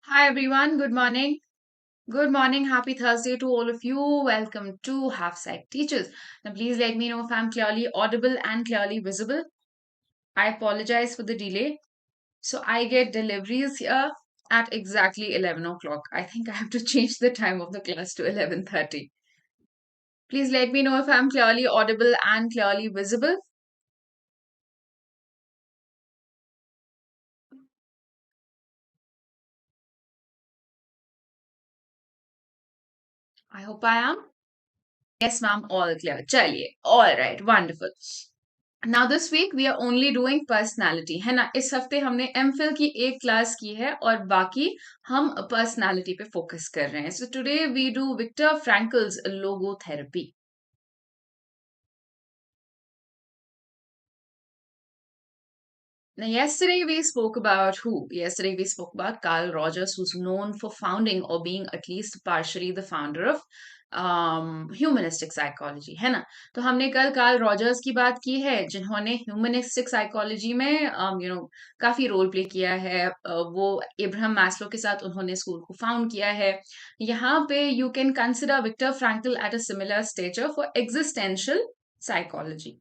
Hi everyone, good morning. Good morning, happy Thursday to all of you. Welcome to Half Psych Teachers. Now, please let me know if I'm clearly audible and clearly visible. I apologize for the delay. So, I get deliveries here at exactly 11 o'clock. I think I have to change the time of the class to 11:30. Please let me know if I'm clearly audible and clearly visible. I hope I am. Yes, ma'am, all clear. Chaliye. All right, wonderful. Now this week we are only doing personality है ना। इस हफ्ते हमने MPhil की एक class की है और बाकी हम पर्सनालिटी पे फोकस कर रहे हैं। So today we do Victor Frankl's logotherapy. Now, yesterday we spoke about who? Yesterday we spoke about Carl Rogers, who's known for founding or being at least partially the founder of humanistic psychology है ना। तो हमने कल Karl Rogers की बात की है जिन्होंने ह्यूमनिस्टिक साइकोलॉजी में काफी रोल प्ले किया है। वो इब्राहिम मैस्लो के साथ उन्होंने स्कूल को फाउंड किया है। यहाँ पे you can consider Victor Frankl at a similar stature for existential psychology.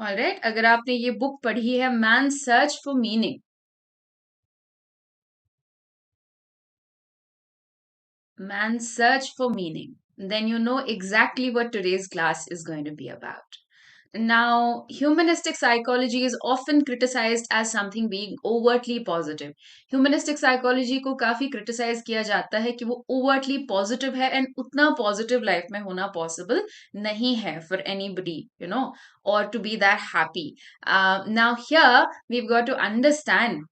Alright, अगर आपने ये बुक पढ़ी है man search for meaning, man search for meaning, then you know exactly what today's class is going to be about. Now, humanistic psychology is often criticized as something being overtly positive. Humanistic psychology को काफी criticize किया जाता है कि वो overtly positive है and उतना positive life में होना possible नहीं है for anybody, or to be that happy. Now here we've got to understand.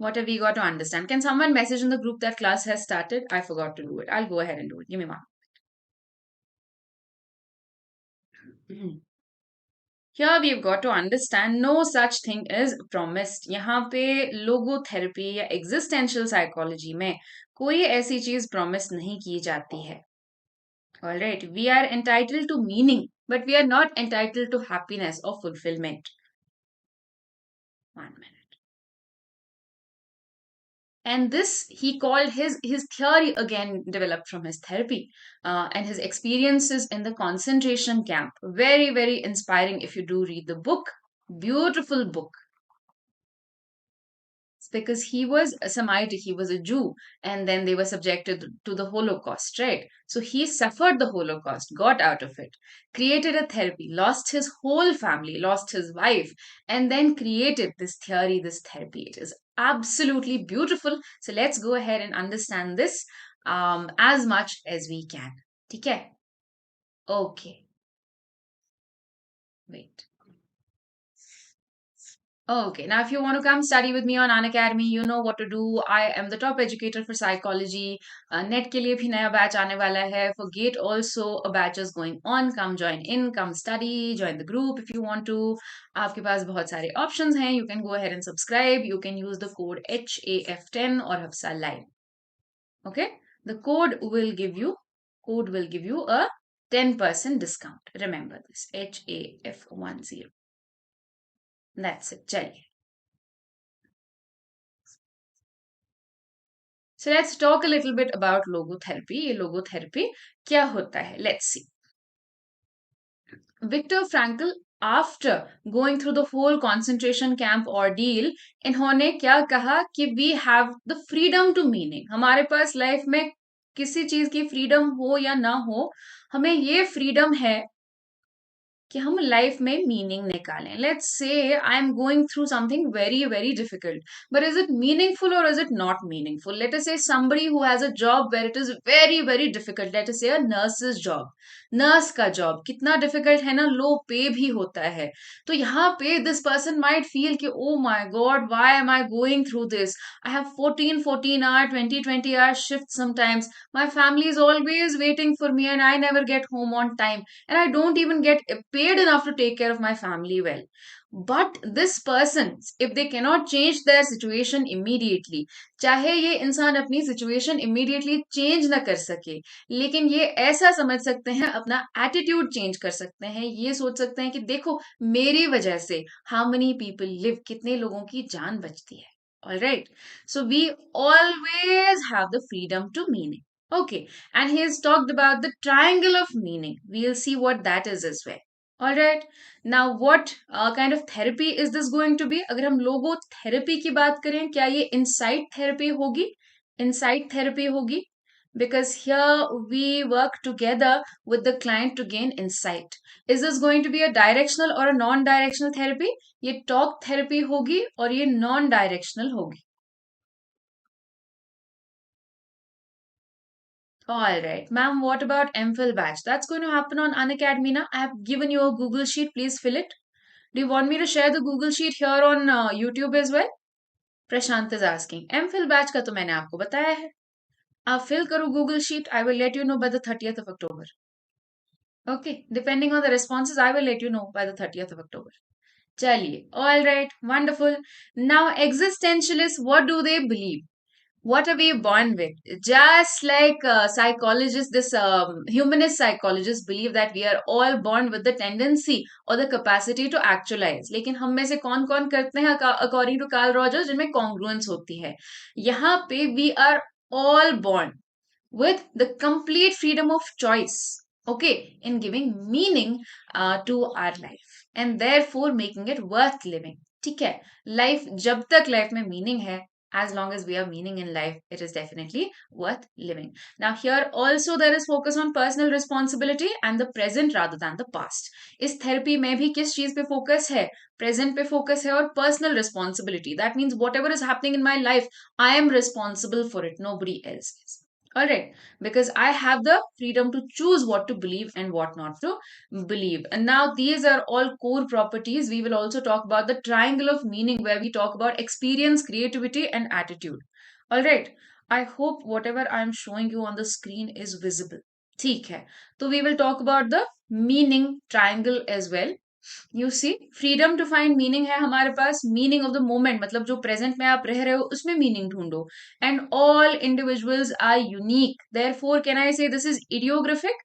What have we got to understand? Can someone message in the group that class has started? I forgot to do it. I'll go ahead and do it. Give me one. Here we've got to understand no such thing is promised. यहाँ पे logotherapy या existential psychology में कोई ऐसी चीज promise नहीं की जाती है. All right, we are entitled to meaning, but we are not entitled to happiness or fulfillment. 1 minute. And this he called his theory, again developed from his therapy and his experiences in the concentration camp. Very, very inspiring if you do read the book. Beautiful book. It's because he was a Semitic, he was a Jew, and then they were subjected to the Holocaust, right? So he suffered the Holocaust, got out of it, created a therapy, lost his whole family, lost his wife, and then created this theory, this therapy. It is absolutely beautiful. So let's go ahead and understand this as much as we can. Okay? Okay. Wait. Okay, now if you want to come study with me on Unacademy, you know what to do. I am the top educator for psychology. Net के लिए भी नया batch आने वाला है. For GATE also a batch is going on. Come join in, come study, join the group if you want to. आपके पास बहुत सारे options हैं. You can go ahead and subscribe. You can use the code HAF10 or Hafsa Live. Okay, the code will give you a 10% discount. Remember this, HAF10. That's it. चलिए. So let's talk a little bit about logotherapy. ये logotherapy क्या होता है? Let's see. Viktor Frankl, after going through the whole concentration camp ordeal, इन्होंने क्या कहा कि we have the freedom to meaning. हमारे पास लाइफ में किसी चीज की फ्रीडम हो या ना हो, हमें ये फ्रीडम है कि हम लाइफ में मीनिंग निकालें. Let's say I am going through something very very difficult, but is it meaningful और is it not meaningful? Let us say somebody who has a job where it is very very difficult. Late us से a nurse's job, nurse का job कितना difficult है ना, लो पे भी होता है. तो यहाँ पे दिस पर्सन माइट फील कि ओ my God, why am I going through this? I have 14 hour 20 hour shift sometimes. My family is always waiting for me and I never get home on time, and I don't even get paid enough to take care of my family well. But this person, if they cannot change their situation immediately, चाहे ये इंसान अपनी situation immediately change ना कर सके, लेकिन ये ऐसा समझ सकते हैं, अपना एटीट्यूड चेंज कर सकते हैं, ये सोच सकते हैं कि देखो मेरी वजह से हाउ मेनी पीपल लिव, कितने लोगों की जान बचती है. All right. So we always have the freedom to meaning. Okay. And he has talked about the triangle of meaning. We'll see what that is as well. All right. Now, what kind of therapy is this going to be? अगर हम लोगो therapy की बात करें, क्या ये insight therapy होगी? Insight therapy होगी? Because here we work together with the client to gain insight. Is this going to be a directional or a non-directional therapy? ये talk therapy होगी और ये non-directional होगी. All right, ma'am. What about MPhil batch? That's going to happen on Unacademy now. I have given you a Google sheet. Please fill it. Do you want me to share the Google sheet here on YouTube as well? Prashant is asking. MPhil batch का तो मैंने आपको बताया है. आप fill करो Google sheet. I will let you know by the 30th of October. Okay, depending on the responses, I will let you know by the 30th of October. चलिए, all right, wonderful. Now, existentialists, what do they believe? What are we born with? Just like psychologists, this humanist psychologists believe that we are all born with the tendency or the capacity to actualize. लेकिन हम में से कौन कौन करते हैं according to Carl Rogers जिनमें congruence होती है. यहाँ पे we are all born with the complete freedom of choice, okay, in giving meaning to our life and therefore making it worth living. ठीक है, लाइफ जब तक लाइफ में मीनिंग है, as long as we are meaning in life, it is definitely worth living. Now here also there is focus on personal responsibility and the present rather than the past. इस therapy में भी किस चीज पे focus है? Present पे focus है और personal responsibility. That means what ever is happening in my life, I am responsible for it, nobody else is. All right, because I have the freedom to choose what to believe and what not to believe. And now these are all core properties. We will also talk about the triangle of meaning where we talk about experience, creativity, and attitude. All right, I hope whatever I am showing you on the screen is visible. ठीक है, तो we will talk about the meaning triangle as well. You see freedom to find meaning है हमारे पास. Meaning of the moment मतलब जो present में आप रह रहे हो उसमें मीनिंग ढूंढो. And all individuals are unique, therefore can I say this is idiographic.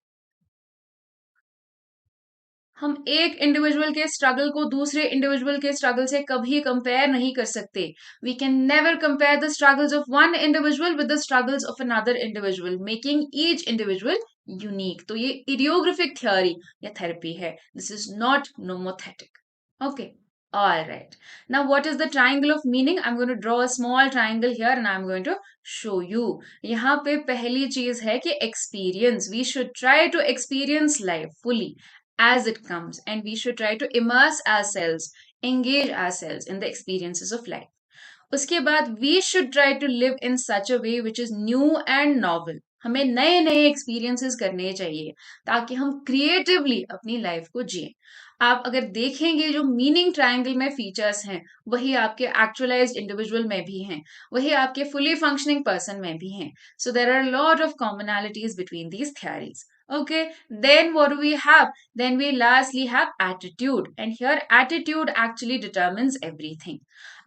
हम एक इंडिविजुअल के स्ट्रगल को दूसरे इंडिविजुअल के स्ट्रगल से कभी कंपेयर नहीं कर सकते. We can never compare the struggles of one individual with the struggles of another individual, making each individual unique. तो ये इडियोग्राफिक थ्योरी या थेरेपी है. This is not nomothetic. Okay. All right. Now, what is the triangle of meaning? I'm going to draw a small triangle here and I'm going to show you. यहाँ पे पहली चीज है कि experience. We should try to experience life fully as it comes and we should try to immerse ourselves, engage ourselves in the experiences of life. उसके बाद we should try to live in such a way which is new and novel. हमें नए नए experiences करने चाहिए ताकि हम creatively अपनी लाइफ को जिए. आप अगर देखेंगे जो मीनिंग ट्रायंगल में फीचर्स हैं वही आपके एक्चुअलाइज्ड इंडिविजुअल में भी हैं, वही आपके फुली फंक्शनिंग पर्सन में भी हैं. So there are lot of commonalities between these theories. Okay, then what do we have? Then we lastly have attitude, and here attitude actually determines everything.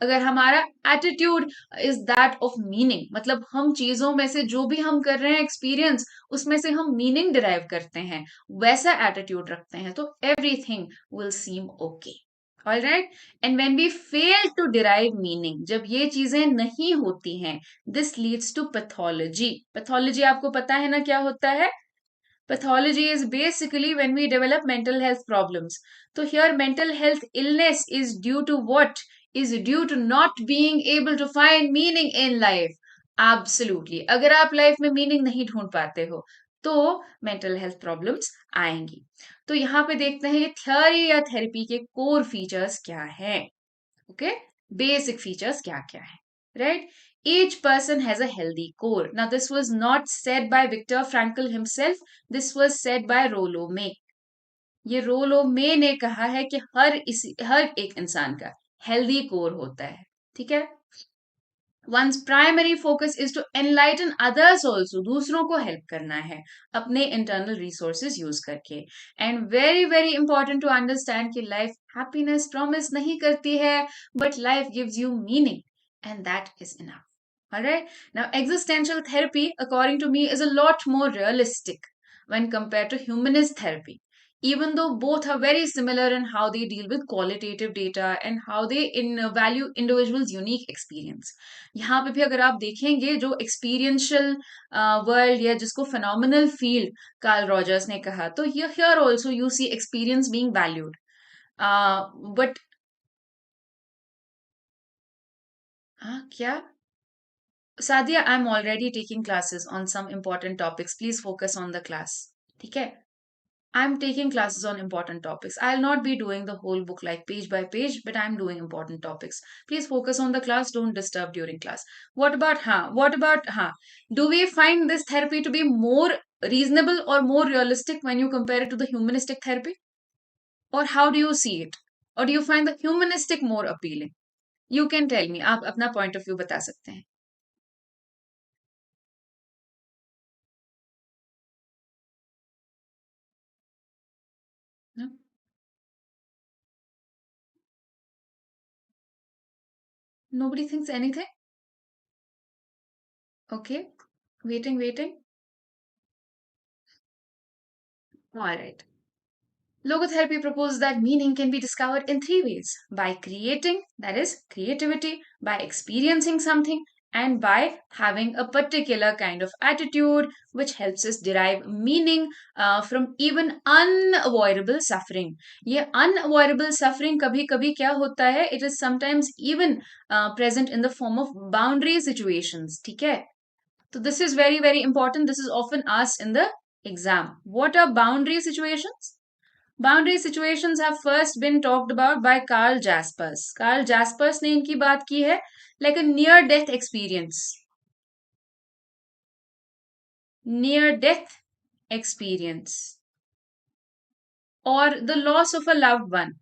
अगर हमारा attitude is that of meaning मतलब हम चीजों में से जो भी हम कर रहे हैं एक्सपीरियंस उसमें से हम मीनिंग डिराइव करते हैं, वैसा एटीट्यूड रखते हैं तो everything will seem okay. All right. And when we fail to derive meaning, जब ये चीजें नहीं होती हैं, this leads to pathology. Pathology आपको पता है ना क्या होता है? Pathology is basically when we develop mental health problems. So here mental health illness is due to what? Is due to not being able to find meaning in life. Absolutely. अगर आप life में meaning नहीं ढूंढ पाते हो तो mental health problems आएंगी. तो यहाँ पे देखते हैं ये थ्योरी या थेरेपी के कोर फीचर्स क्या है. ओके, बेसिक फीचर्स क्या क्या है, right? Each person has a healthy core. Now, this was not said by Viktor Frankl himself. This was said by Rollo May. ये रोलो मे ने कहा है कि हर एक इंसान का हेल्दी कोर होता है. ठीक है. One's primary focus is to enlighten others also. दूसरों को हेल्प करना है अपने internal resources यूज करके. And very very important to understand कि life happiness promise नहीं करती है, but life gives you meaning, and that is enough. Alright. Now, existential therapy, according to me, is a lot more realistic when compared to humanist therapy. even though both are very similar in how they deal with qualitative data and how they value individuals unique experience. यहाँ पे भी अगर आप देखेंगे जो experiential world या जिसको phenomenal field Karl Rogers ने कहा, तो here also you see experience being valued. But क्या Sadia, I am already taking classes on some important topics, please focus on the class. ठीक है, I'm taking classes on important topics. I'll not be doing the whole book like page by page, but I'm doing important topics. Please focus on the class. Don't disturb during class. What about, What about, Do we find this therapy to be more reasonable or more realistic when you compare it to the humanistic therapy? Or how do you see it? Or do you find the humanistic more appealing? You can tell me. आप अपना point of view बता सकते हैं. No? Nobody thinks anything? Okay. Waiting. All right. Logotherapy proposes that meaning can be discovered in three ways: by creating, that is, creativity, by experiencing something, and by having a particular kind of attitude which helps us derive meaning from even unavoidable suffering. ये unavoidable suffering कभी कभी क्या होता है? It is sometimes even present in the form of boundary situations. ठीक है? So this is very, very important. This is often asked in the exam. What are boundary situations? Boundary situations have first been talked about by Carl Jaspers. Carl Jaspers ने इनकी बात की है like a near death experience. Near death experience. Or the loss of a loved one.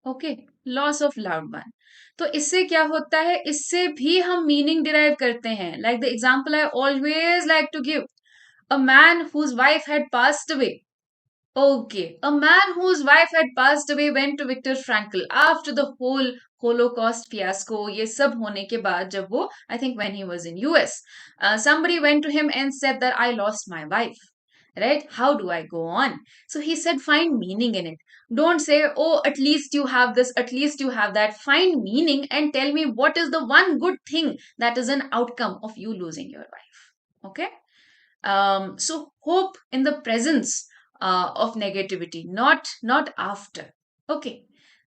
Okay, loss of loved one. तो इससे क्या होता है? इससे भी हम मीनिंग डिराइव करते हैं. Like the example I always like to give, a man whose wife had passed away. Okay, a man whose wife had passed away went to Viktor Frankl after the whole Holocaust fiasco. ये सब होने के बाद जब वो, I think when he was in US, somebody went to him and said that I lost my wife. Right? How do I go on? So he said, find meaning in it. Don't say, oh, at least you have this, at least you have that. Find meaning and tell me what is the one good thing that is an outcome of you losing your wife. Okay? So hope in the presence of negativity, not after. Okay.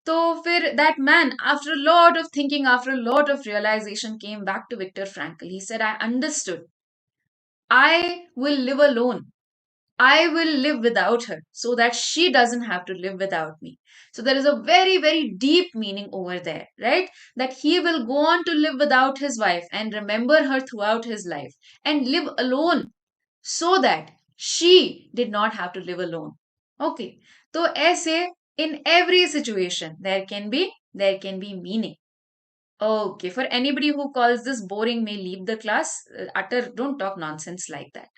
So फिर that man, after a lot of thinking, after a lot of realization, came back to Viktor Frankl. He said, I understood. I will live alone. I will live without her so that she doesn't have to live without me. So there is a very, very deep meaning over there, right? That he will go on to live without his wife and remember her throughout his life and live alone so that she did not have to live alone. Okay. तो ऐसे in every situation there can be meaning. Okay, for anybody who calls this boring may leave the class. Don't talk nonsense like that.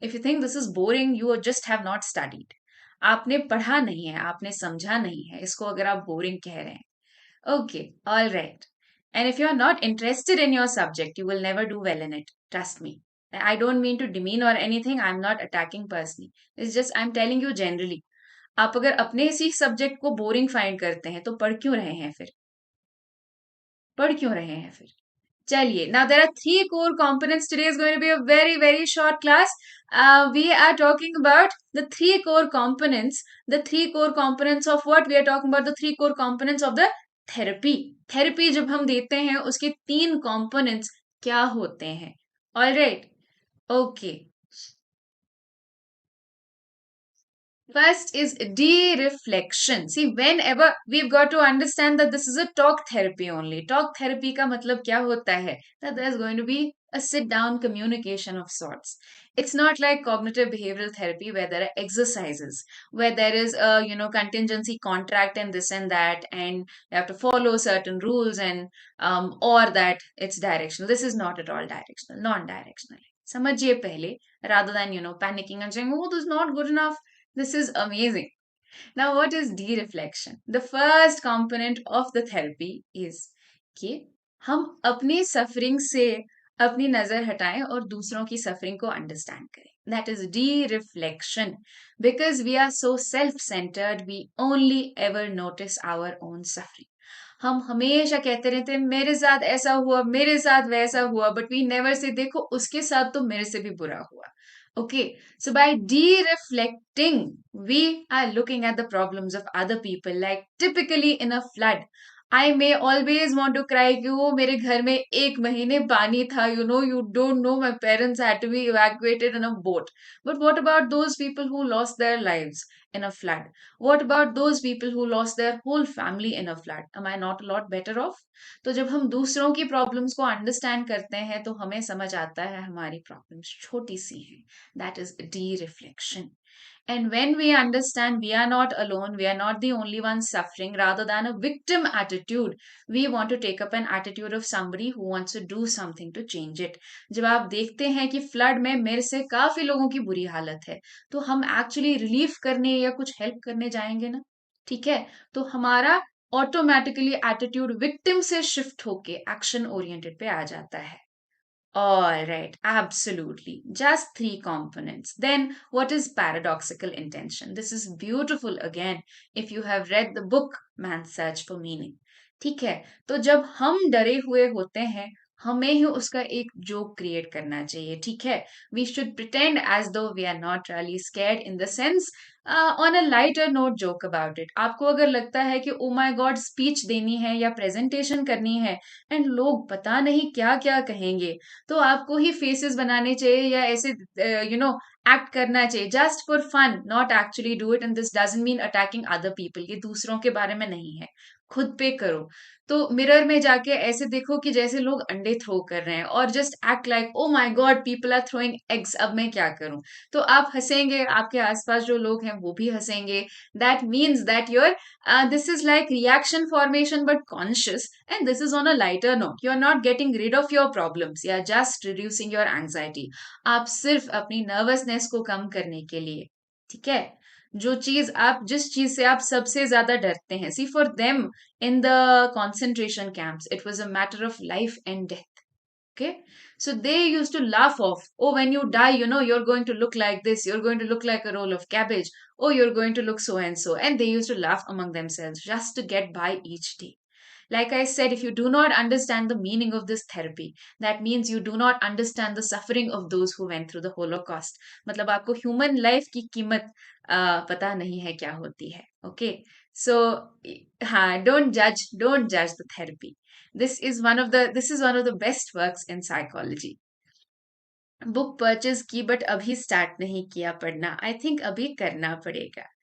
If you think this is boring, you just have not studied. आपने पढ़ा नहीं है, आपने समझा नहीं है, इसको अगर आप boring कह रहे हैं. Okay, all right. And if you are not interested in your subject, you will never do well in it. Trust me. I don't mean to demean or anything. I'm not attacking personally. It's just I'm telling you generally. आप अगर अपने इसी subject को boring find करते हैं तो पढ़ क्यों रहे हैं फिर? पढ़ क्यों रहे हैं फिर? चलिए, now there are three core components. Today is going to be a very, very short class. We are talking about the three core components. The three core components of what? We are talking about the three core components of the therapy. Therapy जब हम देते हैं उसके तीन components क्या होते हैं? All right. Okay. First is de-reflection. See, whenever we've got to understand that this is a talk therapy only. Talk therapy का मतलब क्या होता है? That there's going to be a sit-down communication of sorts. It's not like cognitive behavioral therapy where there are exercises, where there is a contingency contract and this and that, and you have to follow certain rules and or that it's directional. This is not at all directional, non-directional. समझिए पहले, rather than panicking and saying, oh, this is not good enough. This is amazing. Now, what is de-reflection? The first component of the therapy is कि हम अपनी suffering से अपनी नजर हटाएं और दूसरों की सफरिंग को अंडरस्टैंड करें. That is de-reflection. Because we are so self-centered, we only ever notice our own suffering. हम हमेशा कहते रहते हैं मेरे साथ ऐसा हुआ, मेरे साथ वैसा हुआ, बट वी नेवर से देखो उसके साथ तो मेरे से भी बुरा हुआ. Okay, so by de-reflecting, we are looking at the problems of other people. Like typically in a flood, I may always want to cry कि वो मेरे घर में 1 महीने पानी था. You don't know, my parents had to be evacuated in a boat. But what about those people who lost their lives in a flood? What about those people who lost their whole family in a flood? Am I not a lot better off? तो जब हम दूसरों की problems को understand करते हैं तो हमें समझ आता है हमारी प्रॉब्लम्स छोटी सी हैं. That is D reflection. And when we understand we are not alone, we are not the only ones suffering, rather than a victim attitude, we want to take up an attitude of somebody who wants to do something to change it. जब आप देखते हैं कि flood में मेरे से काफी लोगों की बुरी हालत है, तो हम एक्चुअली रिलीफ करने या कुछ हेल्प करने जाएंगे ना. ठीक है, तो हमारा ऑटोमेटिकली एटीट्यूड विक्टिम से शिफ्ट होके एक्शन ओरिएंटेड पे आ जाता है. All right, absolutely. Just three components. Then, what is paradoxical intention? This is beautiful again if you have read the book Man's Search for Meaning. ठीक है, तो जब हम डरे हुए होते हैं, हमें ही उसका एक जोक क्रिएट करना चाहिए. ठीक है, we should pretend as though we are not really scared, in the sense on a lighter note joke about it. आपको अगर लगता है कि ओ माय गॉड स्पीच देनी है या प्रेजेंटेशन करनी है एंड लोग पता नहीं क्या क्या कहेंगे, तो आपको ही फेसेस बनाने चाहिए या ऐसे एक्ट करना चाहिए just for fun, not actually do it. And this doesn't mean attacking other people. ये दूसरों के बारे में नहीं है, खुद पे करो. तो मिरर में जाके ऐसे देखो कि जैसे लोग अंडे थ्रो कर रहे हैं और just act like oh my god people are throwing eggs, अब मैं क्या करूं. तो आप हंसेंगे, आपके आसपास जो लोग हैं वो भी हंसेंगे. That means that your this is like reaction formation but conscious, and this is on a lighter note. You are not getting rid of your problems, you are just reducing your anxiety. आप सिर्फ अपनी nervousness को कम करने के लिए. ठीक है, जो चीज आप जिस चीज से आप सबसे ज्यादा डरते हैं, see for them in the concentration camps it was a matter of life and death. Okay, so they used to laugh off, oh when you die you're going to look like this, you're going to look like a roll of cabbage, oh you're going to look so and so, and they used to laugh among themselves just to get by each day. Like I said, if you do not understand the meaning of this therapy, that means you do not understand the suffering of those who went through the Holocaust. मतलब आपको human life की कीमत पता नहीं है क्या होती है. Okay, so हाँ, don't judge the therapy. This is one of the best works in psychology. Book purchase की बट अभी स्टार्ट नहीं किया पढ़ना. आई थिंक अभी करना पड़ेगा.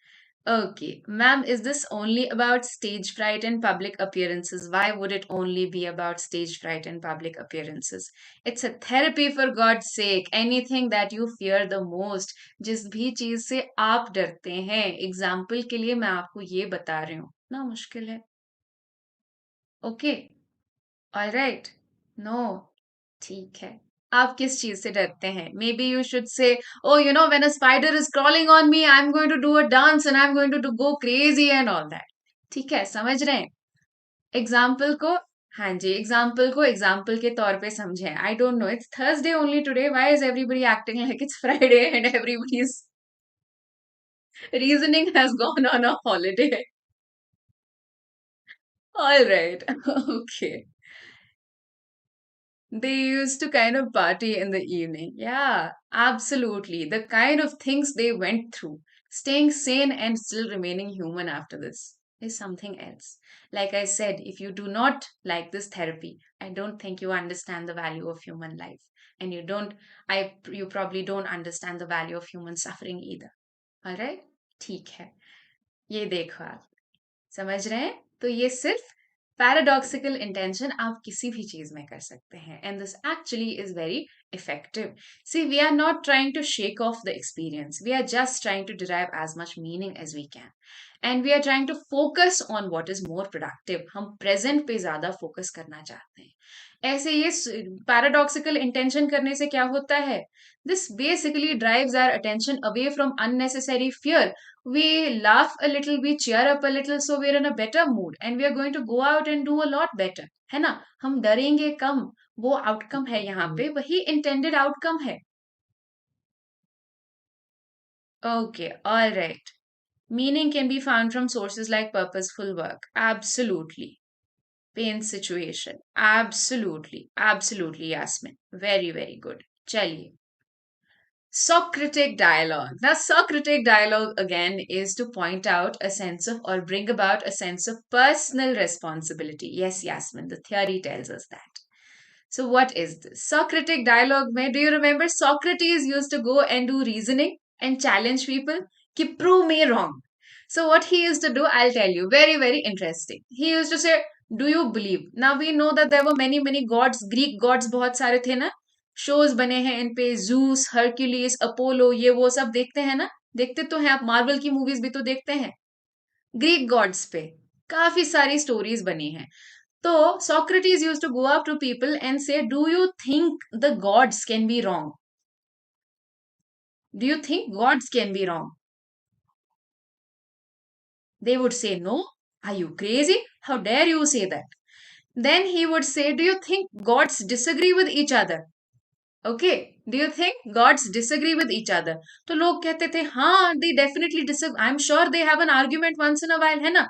Okay, ma'am, is this only about stage fright and public appearances? Why would it only be about stage fright and public appearances? It's a therapy for God's sake. Anything that you fear the most, जिस भी चीज से आप डरते हैं, example के लिए मैं आपको ये बता रही हूँ ना, मुश्किल है. ओके, ऑलराइट, नो, ठीक है. आप किस चीज से डरते हैं? May be you should say, oh when a spider is crawling on me I am going to do a dance and I am going to go crazy and all that. ठीक है, समझ रहे हैं एग्जाम्पल को. हाँ जी, example को example के तौर पे समझें. I don't know, it's Thursday only today, why is everybody acting like it's Friday and everybody's reasoning has gone on a holiday. All right, okay. They used to kind of party in the evening. Yeah, absolutely. The kind of things they went through, staying sane and still remaining human after this, is something else. Like I said, if you do not like this therapy, I don't think you understand the value of human life. And you probably don't understand the value of human suffering either. Alright? ठीक है. ये देखो आप. समझ रहे हैं? तो ये सिर्फ पैराडॉक्सिकल इंटेंशन आप किसी भी चीज में कर सकते हैं, and this actually is very effective. See, we are not trying to shake off the experience, we are just trying to derive as much meaning as we can, and we are trying to focus on what is more productive. हम present पे ज्यादा focus करना चाहते हैं. ऐसे ये paradoxical intention करने से क्या होता है? This basically drives our attention away from unnecessary fear. We laugh a little, we cheer up a little, so we're in a better mood and we are going to go out and do a lot better. है ना? हम डरेंगे कम. वो outcome है यहाँ पे, वही intended outcome है. Okay, all right. Meaning can be found from sources like purposeful work. Absolutely. Pain situation. Absolutely. Absolutely, Yasmin. Very, very good. Chaliye. Socratic dialogue. Now, Socratic dialogue again is to point out a sense of or bring about a sense of personal responsibility. Yes, Yasmin, the theory tells us that. So, what is this? Socratic dialogue mein, do you remember Socrates used to go and do reasoning and challenge people? Ki prove me wrong. So, what he used to do, I'll tell you, very, very interesting. He used to say, do you believe? Now, we know that there were many, many gods, Greek gods बहुत सारे थे ना shows बने हैं इन पे juice Hercules Apollo ये वो सब देखते हैं ना देखते तो हैं आप मार्वल की मूवीज भी तो देखते हैं ग्रीक गॉड्स पे काफी सारी स्टोरीज बनी हैं तो Socrates used to go up to people and say, do you think the gods can be wrong? Do you think gods can be wrong? They would say, no. Are you crazy? How dare you say that? Then he would say, do you think gods disagree with each other? Okay, do you think gods disagree with each other? तो लोग कहते थे हाँ they definitely disagree. I'm sure they have an argument once in a while है ना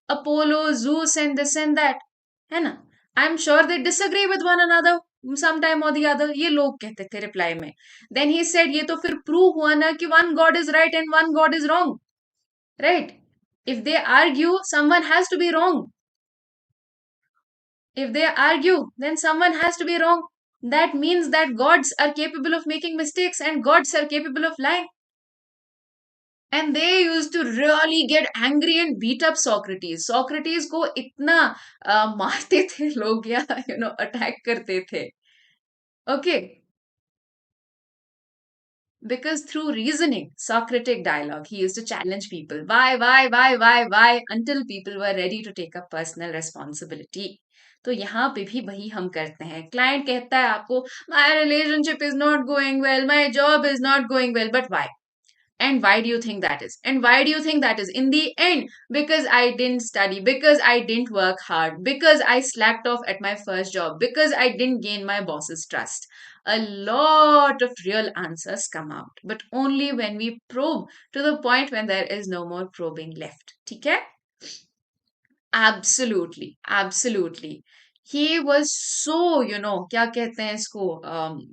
Apollo, Zeus and this and that है ना I'm sure they disagree with one another sometime or the other ये लोग कहते थे reply में then he said ये तो फिर prove हुआ ना कि one god is right and one god is wrong right if they argue someone has to be wrong if they argue then someone has to be wrong that means that gods are capable of making mistakes and gods are capable of lying and they used to really get angry and beat up Socrates को इतना मारते थे लोग या attack करते थे okay because through reasoning Socratic dialogue he used to challenge people why until people were ready to take up personal responsibility तो यहाँ पे भी वही हम करते हैं क्लाइंट कहता है आपको my relationship is not going well my job is not going well but why and why do you think that is? And why do you think that is? In the end, because I didn't study, because I didn't work hard, because I slacked off at my first job, because I didn't gain my boss's trust. A lot of real answers come out, but only when we probe to the point when there is no more probing left. Okay? Absolutely, absolutely. He was so, क्या कहते हैं इसको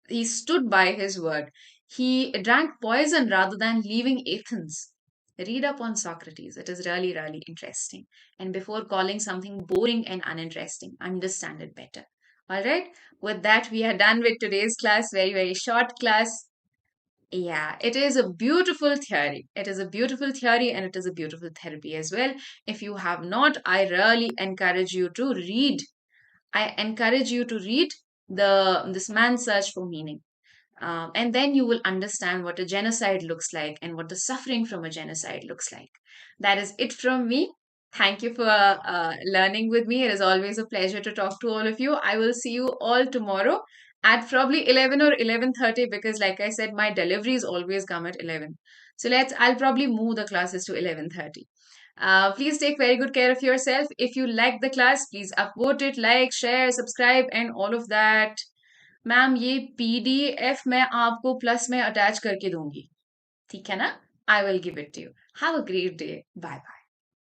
he stood by his word. He drank poison rather than leaving Athens. Read up on Socrates. It is really, really interesting. And before calling something boring and uninteresting, understand it better. All right. With that, we are done with today's class. Very, very short class. Yeah, it is a beautiful theory. It is a beautiful theory and it is a beautiful therapy as well. If you have not, I really encourage you to read. I encourage you to read this man's search for meaning. And then you will understand what a genocide looks like and what the suffering from a genocide looks like. That is it from me. Thank you for learning with me. It is always a pleasure to talk to all of you. I will see you all tomorrow at probably 11 or 11:30 because like I said, my deliveries always come at 11. So I'll probably move the classes to 11:30. Please take very good care of yourself. If you like the class, please upvote it, like, share, subscribe, and all of that. Ma'am ये PDF मैं आपको plus में attach करके दूंगी ठीक है ना I will give it to you have a great day bye bye